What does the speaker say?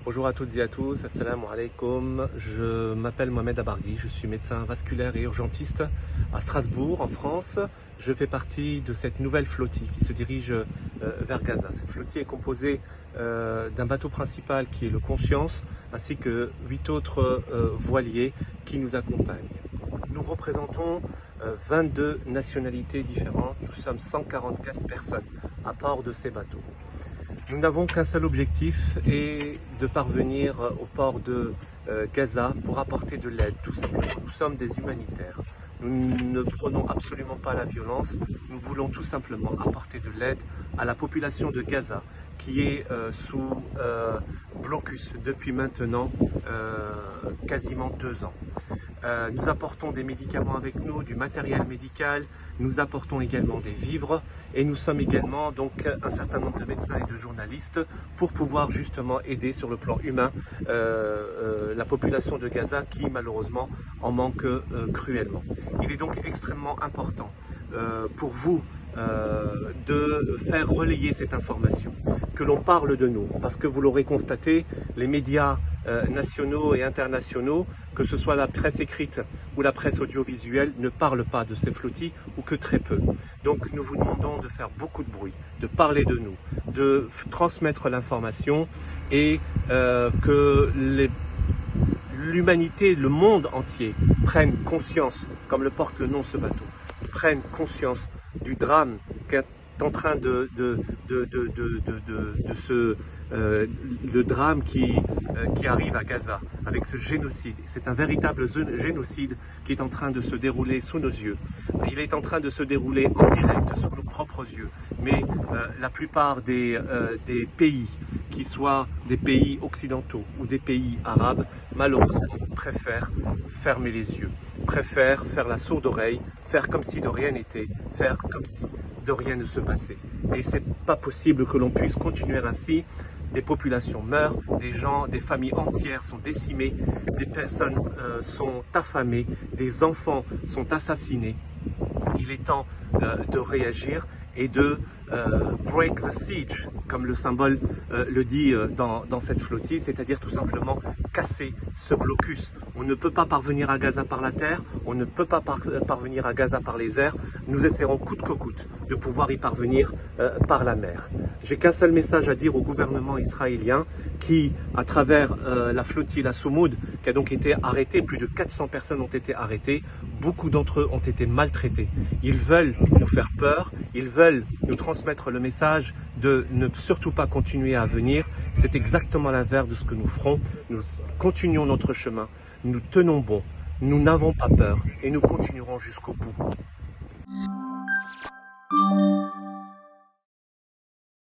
Bonjour à toutes et à tous, assalamu alaikum. Je m'appelle Mohamed Abargui, je suis médecin vasculaire et urgentiste à Strasbourg, en France. Je fais partie de cette nouvelle flottille qui se dirige vers Gaza. Cette flottille est composée d'un bateau principal qui est le Conscience, ainsi que 8 autres voiliers qui nous accompagnent. Nous représentons 22 nationalités différentes, nous sommes 144 personnes à bord de ces bateaux. Nous n'avons qu'un seul objectif, et de parvenir au port de Gaza pour apporter de l'aide, tout simplement. Nous sommes des humanitaires. Nous ne prenons absolument pas la violence. Nous voulons tout simplement apporter de l'aide à la population de Gaza qui est sous blocus depuis maintenant quasiment 2 ans. Nous apportons des médicaments avec nous, du matériel médical, nous apportons également des vivres et nous sommes également donc un certain nombre de médecins et de journalistes pour pouvoir justement aider sur le plan humain la population de Gaza qui malheureusement en manque cruellement. Il est donc extrêmement important pour vous de faire relayer cette information, que l'on parle de nous, parce que vous l'aurez constaté, les médias nationaux et internationaux, que ce soit la presse écrite ou la presse audiovisuelle, ne parlent pas de ces flottilles ou que très peu. Donc nous vous demandons de faire beaucoup de bruit, de parler de nous, de transmettre l'information et que l'humanité, le monde entier prenne conscience, comme le porte le nom de ce bateau, prenne conscience du drame qu'est en train le drame qui arrive à Gaza avec ce génocide. C'est un véritable génocide qui est en train de se dérouler sous nos yeux. Il est en train de se dérouler en direct sous nos propres yeux. Mais la plupart des pays, qui soient des pays occidentaux ou des pays arabes, malheureusement préfèrent fermer les yeux, préfèrent faire la sourde oreille, faire comme si de rien n'était, faire comme si de rien ne se passait. Et c'est pas possible que l'on puisse continuer ainsi. Des populations meurent, des familles entières sont décimées, des personnes sont affamées, des enfants sont assassinés. Il est temps de réagir et de break the siege, comme le symbole le dit dans cette flottille, c'est-à-dire tout simplement casser ce blocus. On ne peut pas parvenir à Gaza par la terre, on ne peut pas parvenir à Gaza par les airs. Nous essaierons coûte que coûte de pouvoir y parvenir par la mer. J'ai qu'un seul message à dire au gouvernement israélien qui, à travers la flottille, la Soumoud, qui a donc été arrêtée, plus de 400 personnes ont été arrêtées, beaucoup d'entre eux ont été maltraités. Ils veulent nous faire peur, ils veulent nous transmettre le message de ne surtout pas continuer à venir. C'est exactement l'inverse de ce que nous ferons. Nous continuons notre chemin, nous tenons bon, nous n'avons pas peur et nous continuerons jusqu'au bout.